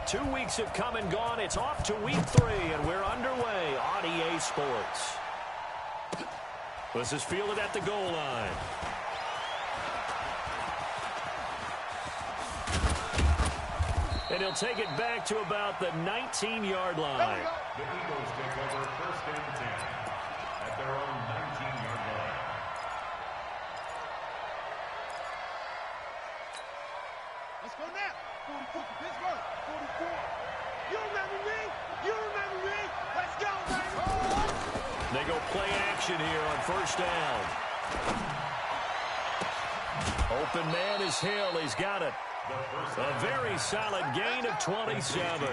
2 weeks have come and gone. It's off to week 3, and we're underway on EA Sports. This is fielded at the goal line. And he'll take it back to about the 19-yard line. The Eagles take over 1st and 10 at their own 19-yard line. Let's go now. 44, Pittsburgh, 44. You remember me? You remember me? Let's go, baby. They go play action here on 1st down. Open man is Hill. He's got it. A very solid gain of 27.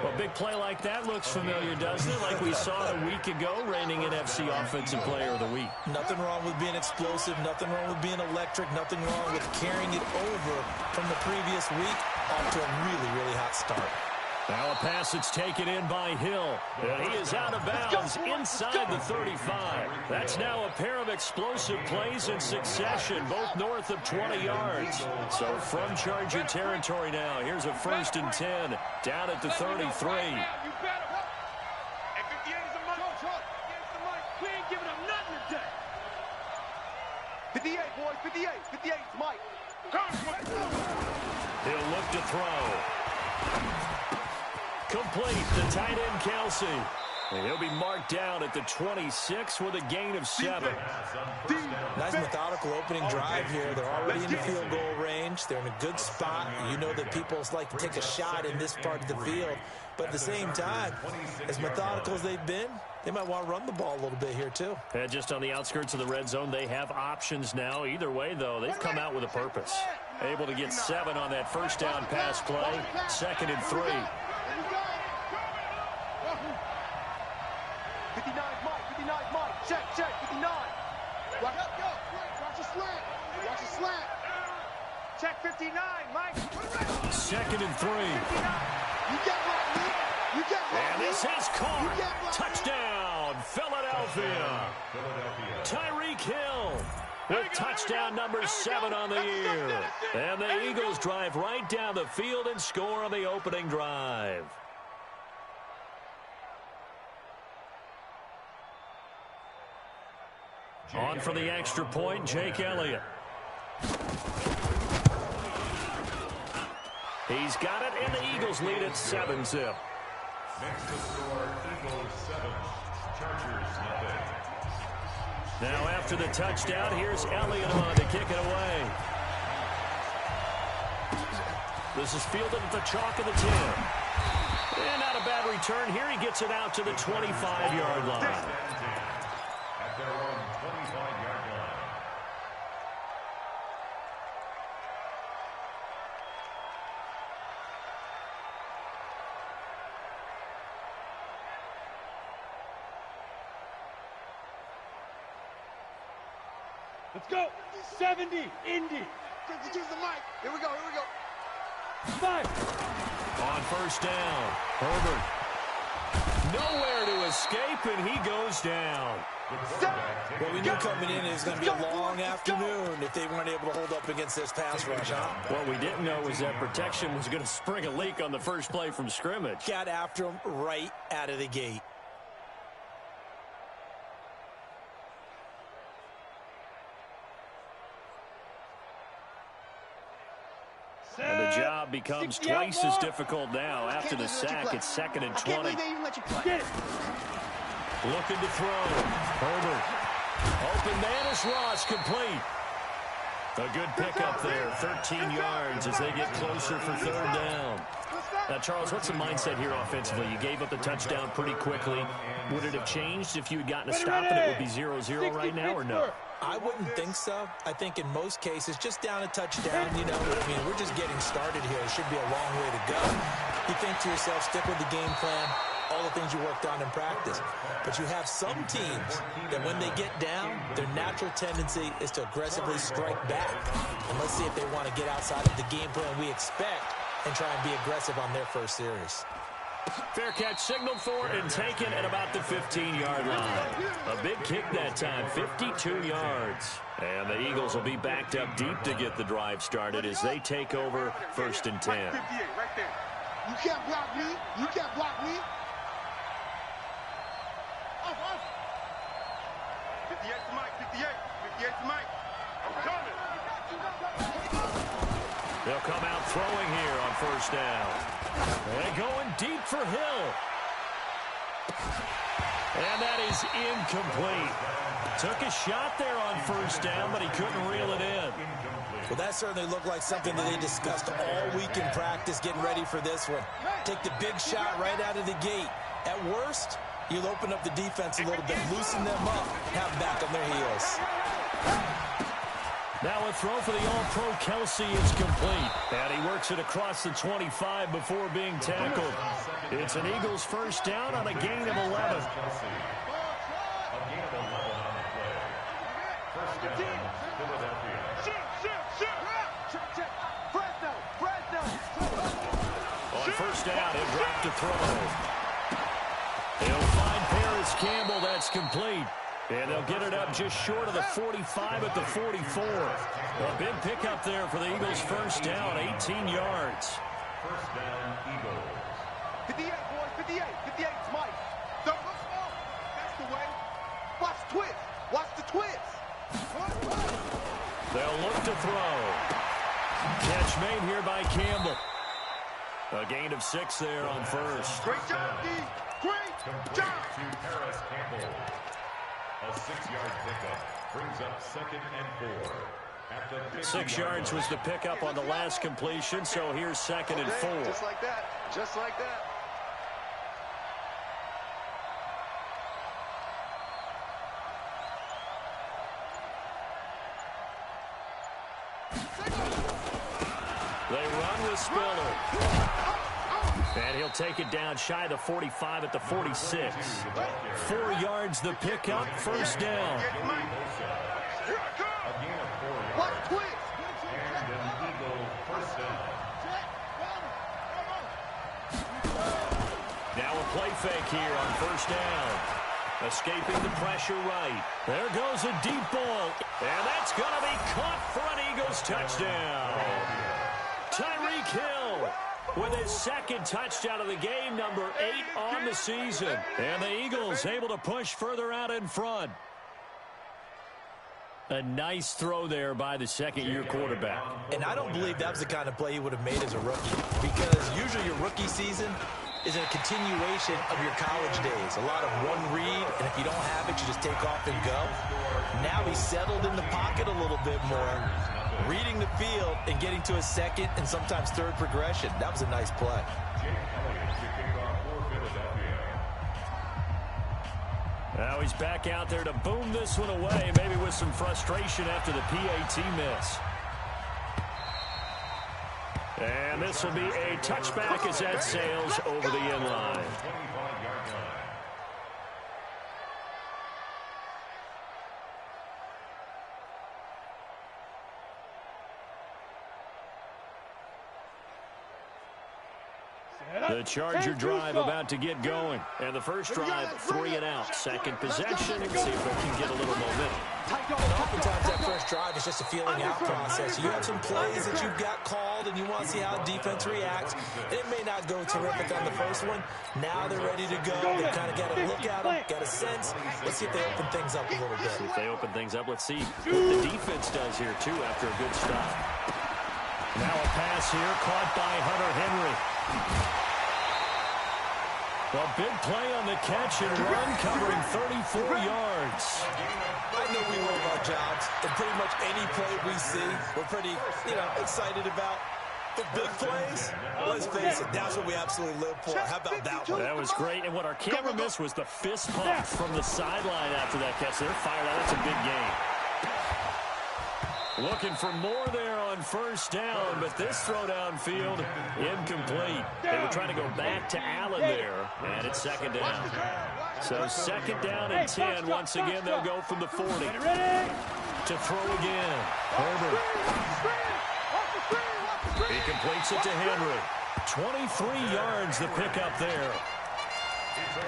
A big play like that looks familiar, doesn't it? Like we saw a week ago, reigning NFC Offensive Player of the Week. Nothing wrong with being explosive. Nothing wrong with being electric. Nothing wrong with carrying it over from the previous week off to a really, really hot start. Now a pass that's taken in by Hill. And he is out of bounds inside the 35. That's now a pair of explosive plays in succession, both north of 20 yards. So from Charger territory now, here's a 1st and 10 down at the 33. 58, boys, 58. 58, Mike. He'll look to throw. Complete the tight end, Kelsey. And he'll be marked down at the 26 with a gain of 7. Nice methodical opening drive here. They're already in the field goal range. They're in a good spot. You know that people like to take a shot in this part of the field. But at the same time, as methodical as they've been, they might want to run the ball a little bit here too. And just on the outskirts of the red zone, they have options now. Either way, though, they've come out with a purpose. Able to get 7 on that 1st down pass play. 2nd and 3. 59, Mike. Check, 59. Watch a slant. Watch a slant. Check 59, Mike. 2nd and 3. 59. You get right here. You get right And this here. is caught. Right Touchdown, Philadelphia. Tyreek Hill with touchdown number 7 on the year. And the Eagles drive right down the field and score on the opening drive. On for the extra point, Jake Elliott. He's got it, and the Eagles lead at 7-zip. Next to score, Eagles 7, Chargers nothing. Now after the touchdown, here's Elliott on to kick it away. This is fielded at the chalk of the 10. And not a bad return here. He gets it out to the 25-yard line. At their own 25-yard line. Let's go. 70, Indy. Use the mic. Here we go. 5. On 1st down, Herbert. Nowhere to escape, and he goes down. Well, we knew coming in it was going to be a long afternoon if they weren't able to hold up against this pass rush, huh? What we didn't know was that protection was going to spring a leak on the first play from scrimmage. Got after him right out of the gate. And the job becomes twice as difficult now. After the sack, it's 2nd and 20. Looking to throw. Herbert. Open man is Ross, complete. A good pickup there, 13 yards as they get closer for 3rd down. Now, Charles, what's the mindset here offensively? You gave up the touchdown pretty quickly. Would it have changed if you had gotten a stop and it would be 0-0 right now, or no? I wouldn't think so. I think in most cases, just down a touchdown, you know, I mean, we're just getting started here. It should be a long way to go. You think to yourself, stick with the game plan, all the things you worked on in practice. But you have some teams that when they get down, their natural tendency is to aggressively strike back. And let's see if they want to get outside of the game plan we expect and try and be aggressive on their first series. Fair catch signaled for and taken at about the 15-yard line. A big kick that time, 52 yards. And the Eagles will be backed up deep to get the drive started as they take over 1st and 10. You can't block me. You can't block me. Off. 58 to Mike. 58 to Mike. I'm coming. They'll come out throwing here on first down. And going deep for Hill. And that is incomplete. Took a shot there on first down, but he couldn't reel it in. Well, that certainly looked like something that they discussed all week in practice, getting ready for this one. Take the big shot right out of the gate. At worst, you'll open up the defense a little bit, loosen them up, have them back on their heels. Now a throw for the All-Pro Kelsey is complete. And he works it across the 25 before being tackled. It's an Eagles first down on a gain of 11. A gain of 11 on the play. First down, Philadelphia. On first down, he'll drop to throw. He'll find Paris Campbell. That's complete. And they'll get it up just short of the 45 at the 44. A big pickup there for the Eagles first down, 18 yards. First down, Eagles. 58, boys, 58. 58's Mike. Don't look small. That's the way. Watch the twist. Watch the twist. They'll look to throw. Catch made here by Campbell. A gain of 6 there on first. Great job, D. Great job. To Paris Campbell. A 6-yard pickup brings up 2nd and 4. At the 6 yards was the pickup on the last completion, so here's 2nd and 4. Just like that. Just like that. They run with Spiller. And he'll take it down shy of the 45 at the 46. 4 yards the pickup, first down. Watch the twist. And an Eagle first down. Now a play fake here on first down. Escaping the pressure right. There goes a deep ball. And that's going to be caught for an Eagles touchdown. Tyreek Hill with his 2nd touchdown of the game, number 8 on the season. And the Eagles able to push further out in front. A nice throw there by the second-year quarterback. And I don't believe that was the kind of play he would have made as a rookie, because usually your rookie season is a continuation of your college days. A lot of one read, and if you don't have it, you just take off and go. Now he's settled in the pocket a little bit more, reading the field and getting to a 2nd and sometimes 3rd progression. That was a nice play. Now he's back out there to boom this one away, maybe with some frustration after the PAT miss. And this will be a touchback as that sails over the end line. The Charger drive about to get going. And the first drive, 3 and out. Second possession, see if they can get a little momentum. And oftentimes that first drive is just a feeling out process. You have some plays that you've got called and you want to see how defense reacts. It may not go terrific on the first one. Now they're ready to go. They've kind of got a look at them, got a sense. Let's see if they open things up a little bit. See if they open things up. Let's see what the defense does here, too, after a good stop. Now a pass here, caught by Hunter Henry. A big play on the catch and run, covering 34 yards. I know we love our jobs, and pretty much any play we see, we're pretty, excited about. The big plays, let's face it, that's what we absolutely live for. How about that one? That was great, and what our camera missed was the fist pump from the sideline after that catch. They're fired out. That's a big game. Looking for more there on first down, but this throw downfield, incomplete. They were trying to go back to Allen there, and it's 2nd down. So 2nd down and 10. Once again, they'll go from the 40 to throw again. Herbert. He completes it to Henry. 23 yards the pickup there.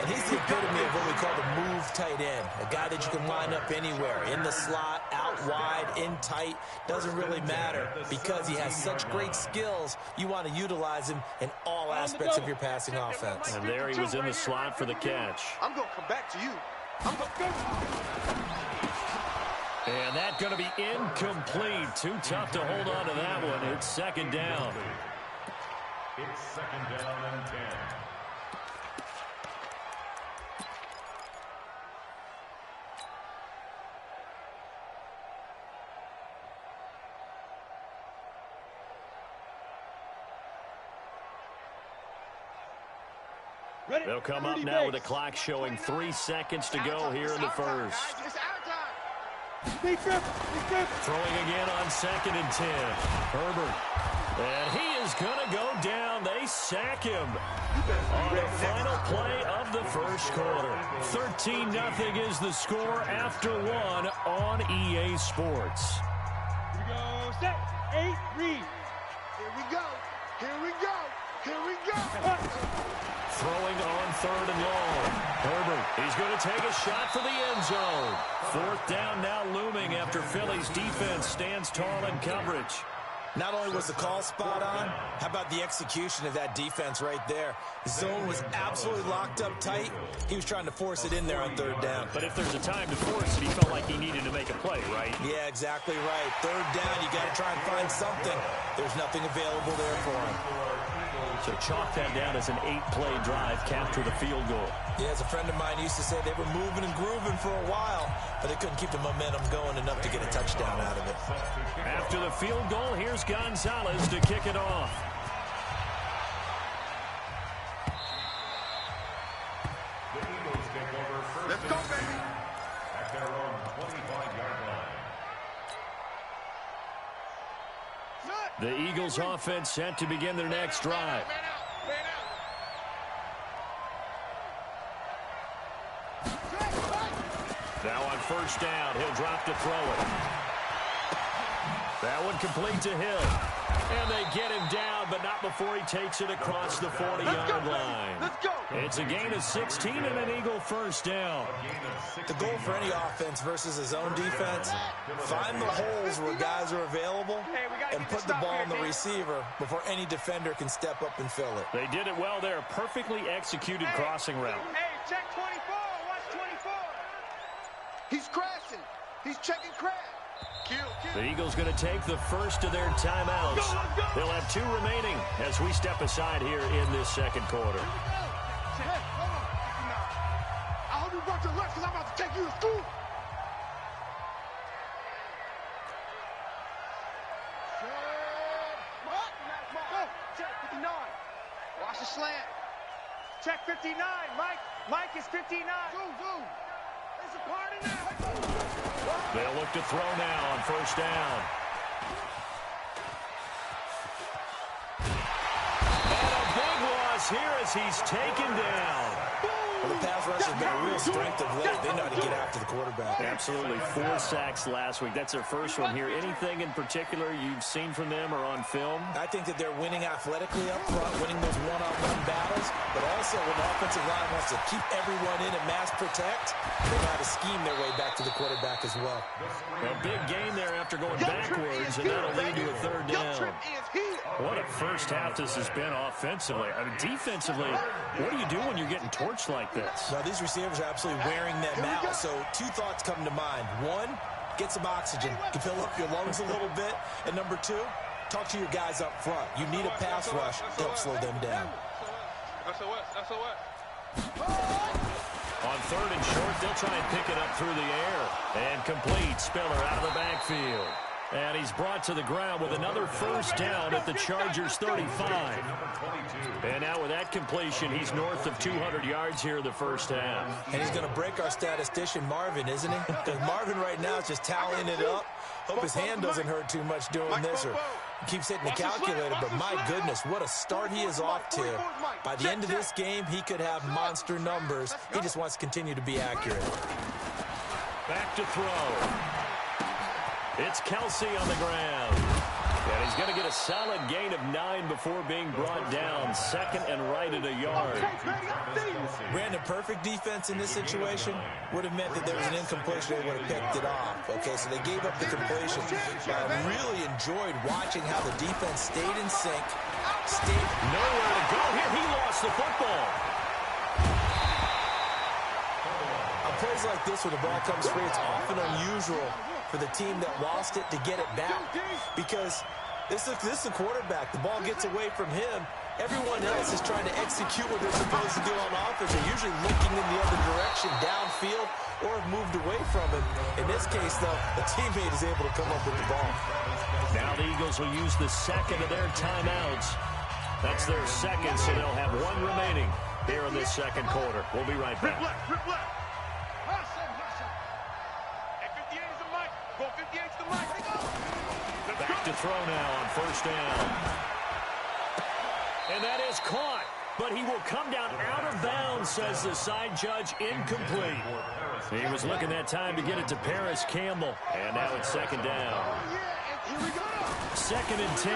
And he's the epitome of what we call the move tight end, a guy that you can line up anywhere, in the slot, out wide, in tight, doesn't really matter because he has such great skills. You want to utilize him in all aspects of your passing offense. And there he was in the slot for the catch. I'm going to come back to you. I'm going to And that's going to be incomplete. Too tough to hold on to that one. It's second down. It's second down and 10. They'll come up now with the clock showing 3 seconds to go here in the first. Throwing again on 2nd and 10. Herbert. And he is going to go down. They sack him on the final play of the first quarter. 13-0 is the score after 1 on EA Sports. Here we go. Set. 8, read. Here we go. Here we go. Here we go. Throwing on 3rd and long. Herbert, he's going to take a shot for the end zone. 4th down now looming after Philly's defense stands tall in coverage. Not only was the call spot on, how about the execution of that defense right there? The zone was absolutely locked up tight. He was trying to force it in there on 3rd down. But if there's a time to force it, he felt like he needed to make a play, right? Yeah, exactly right. 3rd down, you got to try and find something. There's nothing available there for him. So chalk that down as an 8-play drive, capture the field goal. Yeah, as a friend of mine used to say, they were moving and grooving for a while, but they couldn't keep the momentum going enough to get a touchdown out of it. After the field goal, here's Gonzalez to kick it off. The Eagles take over first. Let's go, baby. At their own 25-yard line. The Eagles offense set to begin their next drive. Now on 1st down, he'll drop to throw it. That one complete to Hill. And they get him down, but not before he takes it across the 40-yard line. Let's go. It's a gain of 16 and an Eagle 1st down. The goal for any offense versus his own defense, find the holes where guys are available and put the ball on the receiver before any defender can step up and fill it. They did it well there. Perfectly executed crossing route. Hey, check 24. Watch 24. He's crashing. He's checking crash. Kill. The Eagles going to take the first of their timeouts. They'll have 2 remaining as we step aside here in this second quarter. I hope you brought your lunch because I'm about to take you to school. Check 59. Watch the slant. Check 59. Mike is 59. There's a part in there. They'll look to throw now on 1st down. And a big loss here as he's taken down. Well, the pass rush has been a real strength of late. They know how to get after the quarterback. Absolutely. 4 sacks last week. That's their first one here. Anything in particular you've seen from them or on film? I think that they're winning athletically up front, winning those one-on-one battles, but also when the offensive line wants to keep everyone in and mass protect, they know how to scheme their way back to the quarterback as well. A big gain there after going backwards, and that'll lead to a 3rd down. What a first half this has been offensively. I mean, defensively, what do you do when you're getting torched like this? Well, these receivers are absolutely wearing them out. So 2 thoughts come to mind. 1, get some oxygen. You can fill up your lungs a little bit. And number 2, talk to your guys up front. You need a pass rush to help slow them down. On 3rd and short, they'll try and pick it up through the air. And complete. Spiller out of the backfield. And he's brought to the ground with another 1st down at the Chargers' 35. And now with that completion, he's north of 200 yards here in the first half. And he's going to break our statistician, Marvin, isn't he? Because Marvin right now is just tallying it up. Hope his hand doesn't hurt too much doing this or keeps hitting the calculator. But my goodness, what a start he is off to. By the end of this game, he could have monster numbers. He just wants to continue to be accurate. Back to throw. It's Kelsey on the ground. And he's going to get a solid gain of 9 before being brought down. Second and right at a yard. Brandon, perfect defense in this situation would have meant that there was an incompletion. They would have picked it off. Okay, so they gave up the completion. But I really enjoyed watching how the defense stayed in sync. Nowhere to go here. He lost the football. On plays like this, when the ball comes free, it's often unusual for the team that lost it to get it back, because this is the quarterback. The ball gets away from him. Everyone else is trying to execute what they're supposed to do on offense. They're usually looking in the other direction, downfield, or have moved away from him. In this case, though, the teammate is able to come up with the ball. Now the Eagles will use the second of their timeouts. That's their second, so they'll have one remaining here in this second quarter. We'll be right back. Rip left. Hey, 58 is the mic. Go 58's the mic. Back to throw now on first down. And that is caught, but he will come down out of bounds, says the side judge. Incomplete. He was looking that time to get it to Paris Campbell. And now it's second down. Second and 10.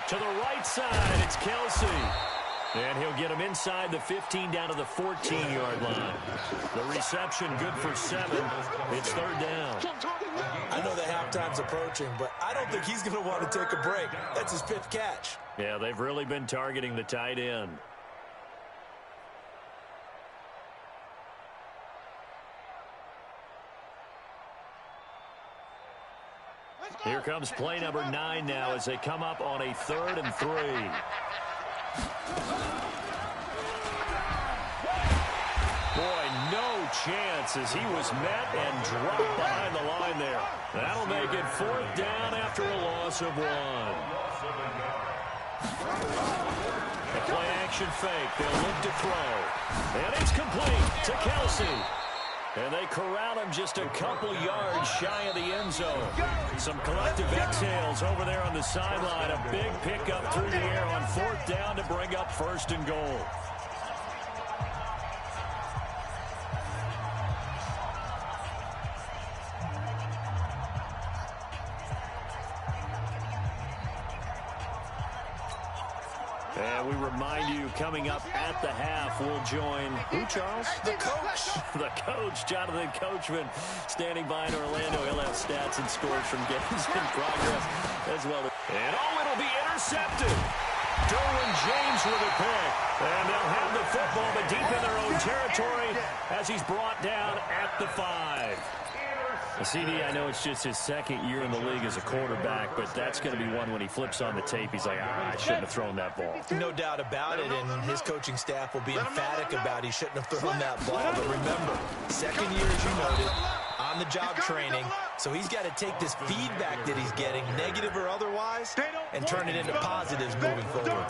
To the right side, it's Kelsey. And he'll get him inside the 15 down to the 14-yard line. The reception good for 7. It's third down. I know the halftime's approaching, but I don't think he's going to want to take a break. That's his 5th catch. Yeah, they've really been targeting the tight end. Here comes play number 9 now as they come up on a 3rd and 3. Boy, no chance as he was met and dropped behind the line there. That'll make it 4th down after a loss of 1. A play action fake. They'll look to throw. And it's complete to Kelsey. And they corral him just a couple yards shy of the end zone. Some collective exhales over there on the sideline. A big pickup through the air on 4th down to bring up 1st and goal. And we remind you, coming up at the half, we'll join who, Charles? The coach. The coach, Jonathan Coachman, standing by in Orlando. He'll have stats and scores from games in progress as well. And it'll be intercepted. Derwin James with a pick. And they'll have the football, but deep in their own territory as he's brought down at the 5. CD, I know it's just his 2nd year in the league as a quarterback, but that's going to be one when he flips on the tape. He's like, I shouldn't have thrown that ball. No doubt about it, and his coaching staff will be emphatic about he shouldn't have thrown that ball. But remember, 2nd year, as you noted, on-the-job training, so he's got to take this feedback that he's getting, negative or otherwise, and turn it into positives moving forward.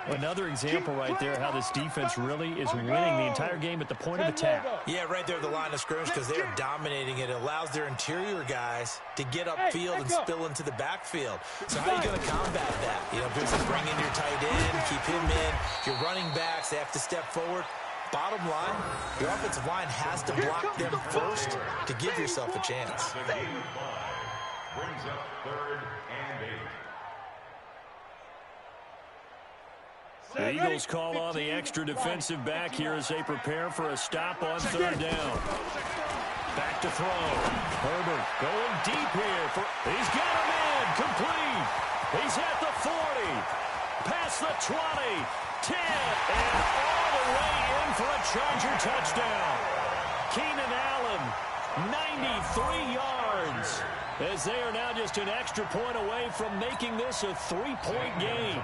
Another example right there how this defense really is winning the entire game at the point of attack. Yeah, right there at the line of scrimmage, because they're dominating it. It allows their interior guys to get upfield and spill into the backfield. So how are you going to combat that? You know, basically bring in your tight end, keep him in. Your running backs, they have to step forward. Bottom line, your offensive line has to block them first to give yourself a chance. Brings up 3rd and 8. The Eagles call on the extra defensive back here as they prepare for a stop on 3rd down. Back to throw. Herbert going deep here. He's got him in. Complete. He's at the 40. Past the 20. 10. And all the way in for a Charger touchdown. Keenan Allen, 93 yards. As they are now just an extra point away from making this a 3-point game.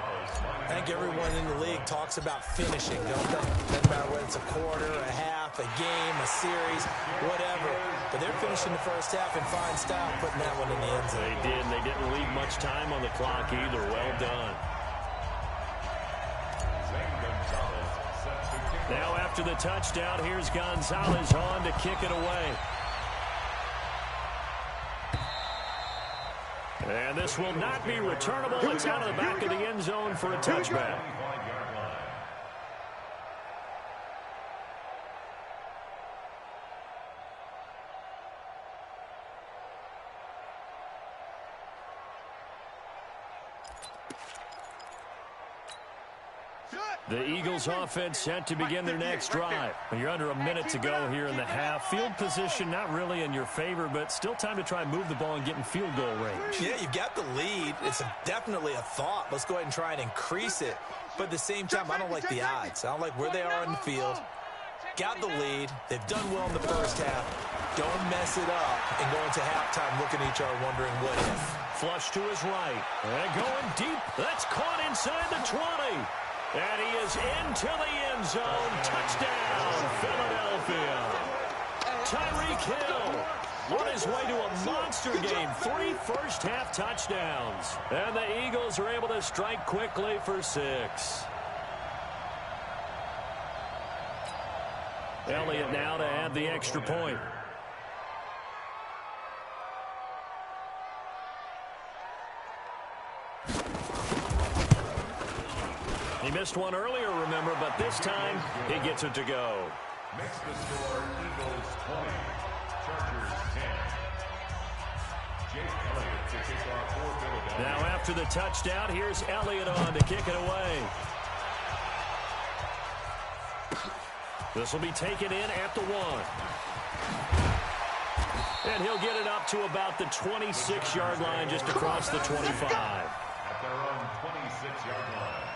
I think everyone in the league talks about finishing, don't they? Doesn't matter whether it's a quarter, a half, a game, a series, whatever. But they're finishing the first half in fine style, putting that one in the end zone. They did. They didn't leave much time on the clock either. Well done. Now after the touchdown, here's Gonzalez on to kick it away. And this will not be returnable. It's out of the back of the end zone for a touchback. The Eagles offense set to begin their next drive. You're under a minute to go here in the half. Field position not really in your favor, but still time to try and move the ball and get in field goal range. Yeah, you've got the lead. It's definitely a thought. Let's go ahead and try and increase it. But at the same time, I don't like the odds. I don't like where they are in the field. Got the lead. They've done well in the first half. Don't mess it up and go into halftime looking at each other wondering what if. Flush to his right. And going deep. That's caught inside the 20. And he is into the end zone. Touchdown, Philadelphia. Tyreek Hill on his way to a monster game. 3 first-half touchdowns. And the Eagles are able to strike quickly for 6. Elliott now to add the extra point. He missed one earlier, remember, but this time he gets it to go. Makes the score Eagles 20, Chargers 10. Jake Elliott to kick off for Philadelphia. Now after the touchdown, here's Elliott on to kick it away. This will be taken in at the 1. And he'll get it up to about the 26-yard line just across the 25. At their own 26-yard line.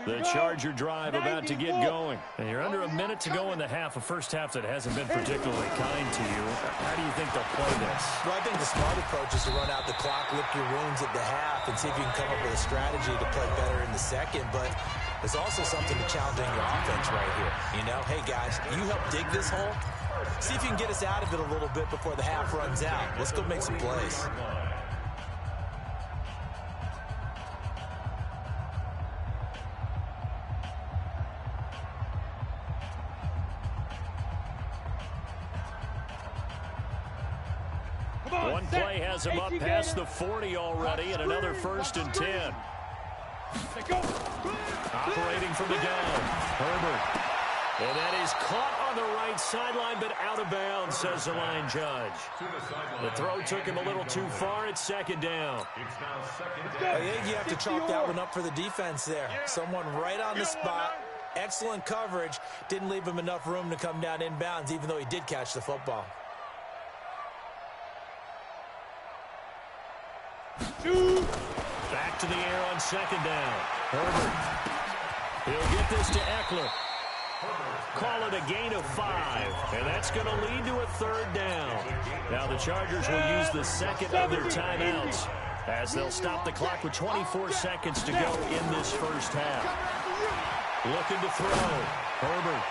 The Charger drive about to get going. And you're under a minute to go in the half, a first half that hasn't been particularly kind to you. How do you think they'll play this? Well, I think the smart approach is to run out the clock, lick your wounds at the half, and see if you can come up with a strategy to play better in the second. But there's also something to challenging your offense right here. You know, hey, guys, you help dig this hole. See if you can get us out of it a little bit before the half runs out. Let's go make some plays. One play has him up past the 40 already, and another 1st and 10. Operating from the gun, Herbert. And that is caught on the right sideline, but out of bounds, says the line judge. The throw took him a little too far. It's 2nd down. I think you have to chalk that one up for the defense there. Someone right on the spot. Excellent coverage. Didn't leave him enough room to come down inbounds, even though he did catch the football. Back to the air on 2nd down. Herbert. He'll get this to Eckler. Call it a gain of 5, and that's going to lead to a 3rd down. Now the Chargers will use the second of their timeouts as they'll stop the clock with 24 seconds to go in this first half. Looking to throw. Herbert.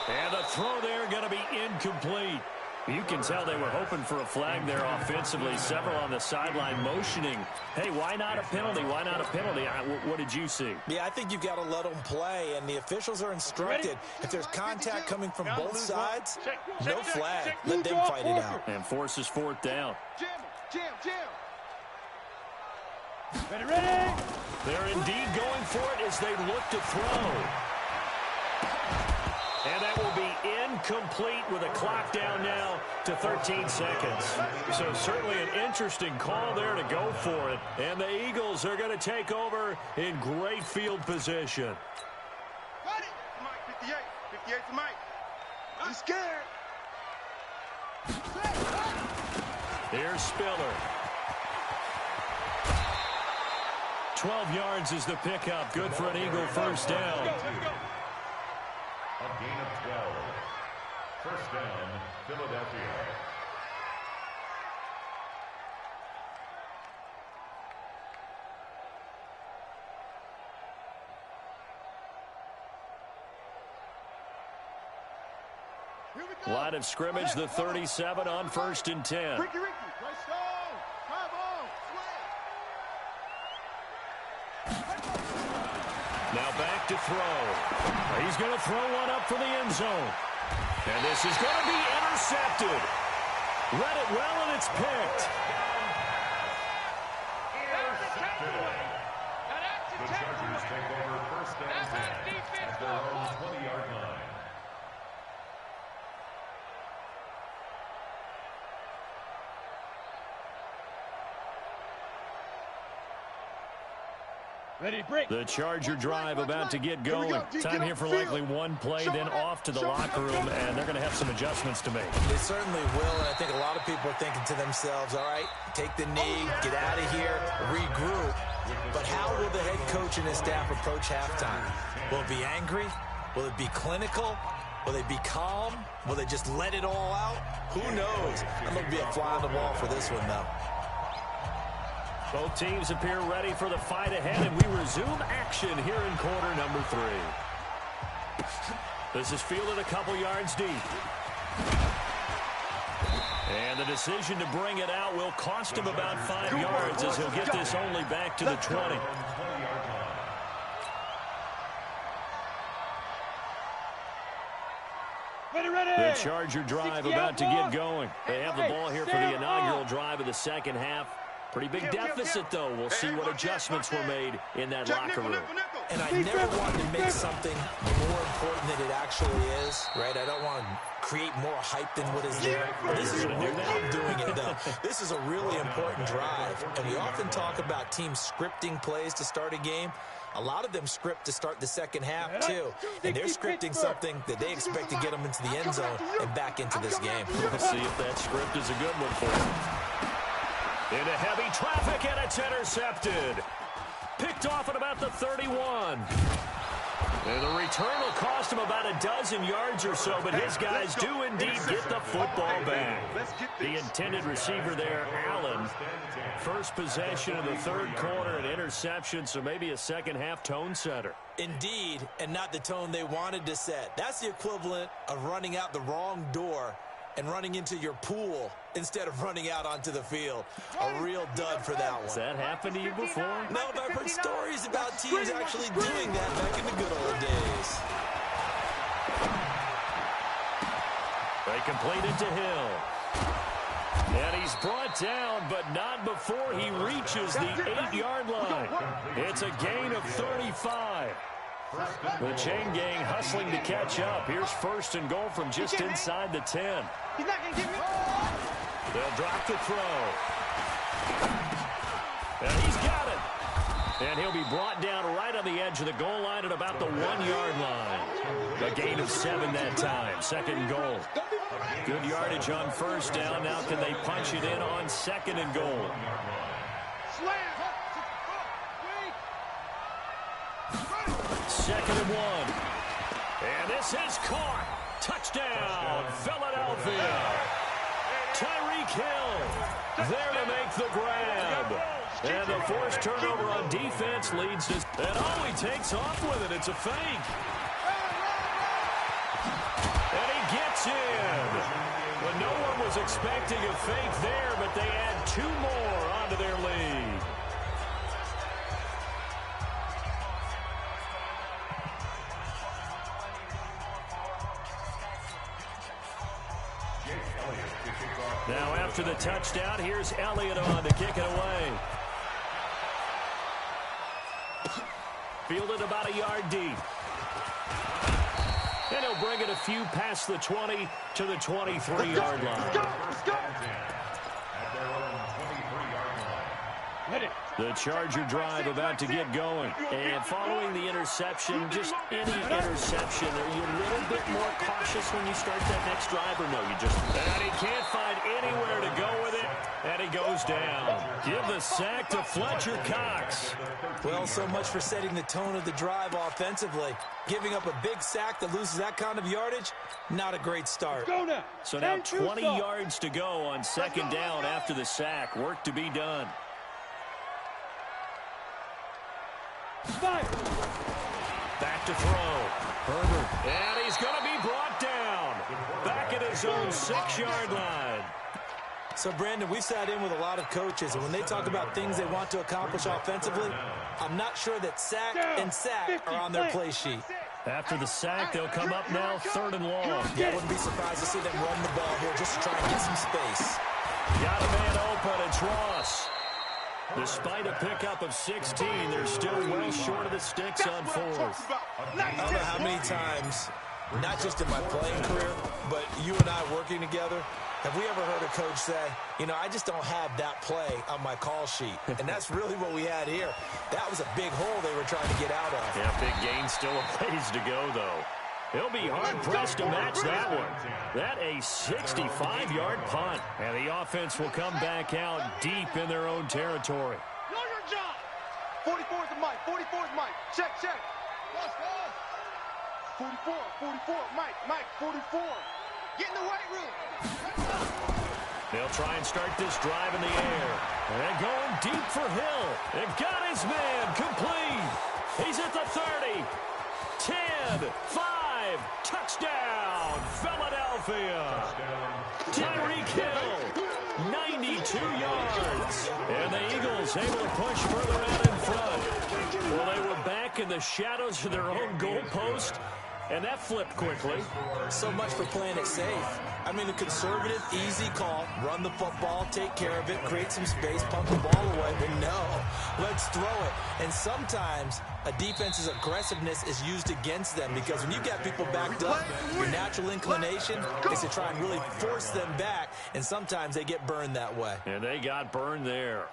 And the throw there going to be incomplete. You can tell they were hoping for a flag there offensively. Several on the sideline motioning. Hey, why not a penalty? Why not a penalty? What did you see? Yeah, I think you've got to let them play, and the officials are instructed. If there's contact coming from both sides, no flag. Let them fight it out. And forces 4th down. Jam. Ready. They're indeed going for it as they look to throw. And that will be incomplete with a clock down now to 13 seconds. So certainly an interesting call there to go for it. And the Eagles are going to take over in great field position. Got it. Mike, 58. 58 to Mike. I'm scared. Here's Spiller. 12 yards is the pickup. Good for an Eagle first down. A gain of 12. First down, Philadelphia. Line of scrimmage, the 37 on 1st and 10. Ricky. Nice go. Drive on. Now back to throw. He's going to throw one up for the end zone. And this is going to be intercepted. Read it well, and it's picked. The Chargers take over 1st and 10 at their own 20-yard line. The Charger drive about to get going. Time here for likely one play, then off to the locker room, and they're going to have some adjustments to make. They certainly will, and I think a lot of people are thinking to themselves, all right, take the knee, get out of here, regroup. But how will the head coach and his staff approach halftime? Will it be angry? Will it be clinical? Will they be calm? Will they just let it all out? Who knows? I'm going to be a fly on the wall for this one, though. Both teams appear ready for the fight ahead, and we resume action here in quarter number 3. This is fielded a couple yards deep. And the decision to bring it out will cost him about 5 yards as he'll get this only back to the 20. The Charger drive about to get going. They have the ball here for the inaugural drive of the second half. Pretty big deficit, though. We'll see what adjustments were made in that locker room. And I never wanted to make something more important than it actually is, right? I don't want to create more hype than what is there. This is I'm doing it, though. This is a really important drive. And we often talk about teams scripting plays to start a game. A lot of them script to start the second half, too. And they're scripting something that they expect to get them into the end zone and back into this game. We'll see if that script is a good one for them. Into heavy traffic, and it's intercepted. Picked off at about the 31. And the return will cost him about a dozen yards or so, but his guys do indeed get the football back. The intended receiver there, Allen. First possession of the third quarter, an interception, so maybe a second-half tone setter. Indeed, and not the tone they wanted to set. That's the equivalent of running out the wrong door and running into your pool instead of running out onto the field. A real dud for that one. Has that happened to you before? No, but I've heard stories about teams actually doing that back in the good old days. They complete it to Hill. And he's brought down, but not before he reaches the 8-yard line. It's a gain of 35. The chain gang hustling to catch up. Here's first and goal from just inside the 10. He's not going to give me. They'll drop the throw. And he's got it. And he'll be brought down right on the edge of the goal line at about the 1-yard line. A gain of 7 that time. Second and goal. Good yardage on first down. Now can they punch it in on second and goal? Second and 1. And this is caught. Touchdown, Philadelphia. Tyreek Hill there to make the grab. And the forced turnover on defense leads to... And he takes off with it. It's a fake. And he gets in. Well, no one was expecting a fake there, but they add 2 more onto their lead. Now after the touchdown, here's Elliott on to kick it away. Fielded about a yard deep. And he'll bring it a few past the 20 to the 23-yard line. The Charger drive about to get going. And following the interception, just any interception, are you a little bit more cautious when you start that next drive, or no? You just... And he can't find anywhere to go with it, and he goes down. Give the sack to Fletcher Cox. Well, so much for setting the tone of the drive offensively. Giving up a big sack that loses that kind of yardage, not a great start. So now 20 yards to go on second down after the sack. Work to be done. Back to throw. Herbert. And he's going to be brought down. Back at his own 6-yard line. So, Brandon, we've sat in with a lot of coaches, and when they talk about things they want to accomplish offensively, I'm not sure that sack and sack are on their play sheet. After the sack, they'll come up now, 3rd and long. Yeah, I wouldn't be surprised to see them run the ball here just to try and get some space. Got a man open. It's Ross. Despite a pickup of 16, they're still well short of the sticks on 4th. I don't know how many times, not just in my playing career, but you and I working together, Have we ever heard a coach say, you know, I just don't have that play on my call sheet? And that's really what we had here. That was a big hole they were trying to get out of. Yeah, big gain, still a ways to go, though. He'll be hard-pressed to match that one. That a 65-yard punt. And the offense will come back out deep in their own territory. Know your job. 44 is the mic. 44 is Mike. Check. 44, Mike, 44. Get in the weight room. They'll try and start this drive in the air. And they're going deep for Hill. They've got his man complete. He's at the 30. 10, 5, touchdown, Philadelphia. Tyreek Hill, 92 yards. And the Eagles able to push further out in front. Well, they were back in the shadows of their own goalpost, and that flipped quickly. So much for playing it safe. I mean, a conservative, easy call. Run the football, take care of it, create some space, pump the ball away. But no, let's throw it. And sometimes a defense's aggressiveness is used against them because when you got people backed up, your natural inclination is to try and really force them back, and sometimes they get burned that way. And they got burned there.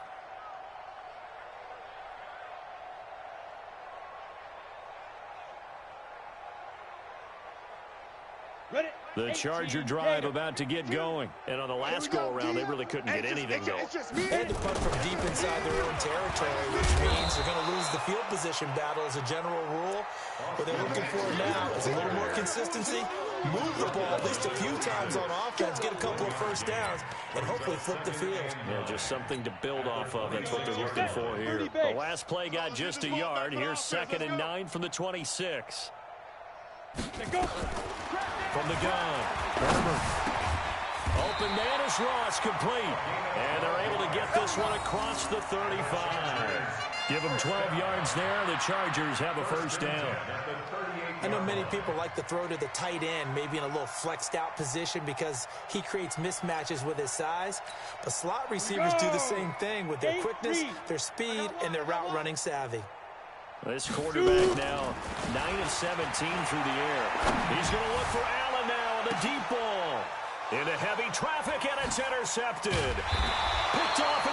The Charger drive about to get going. And on the last go-around, they really couldn't get anything going. They had to punt from deep inside their own territory, which means they're going to lose the field position battle as a general rule. What they're looking for now is a little more consistency, move the ball at least a few times on offense, get a couple of first downs, and hopefully flip the field. Yeah, just something to build off of. That's what they're looking for here. The last play got just a yard. Here's 2nd and 9 from the 26. From the gun, Herbert. Open man is Ross, complete. And they're able to get this one across the 35. Give them 12 yards there. The Chargers have a first down. I know many people like to throw to the tight end, maybe in a little flexed out position because he creates mismatches with his size. But slot receivers do the same thing with their quickness, their speed, and their route running savvy. This quarterback now 9 of 17 through the air. He's going to look for Allen now on the deep ball. Into heavy traffic, and it's intercepted. Picked off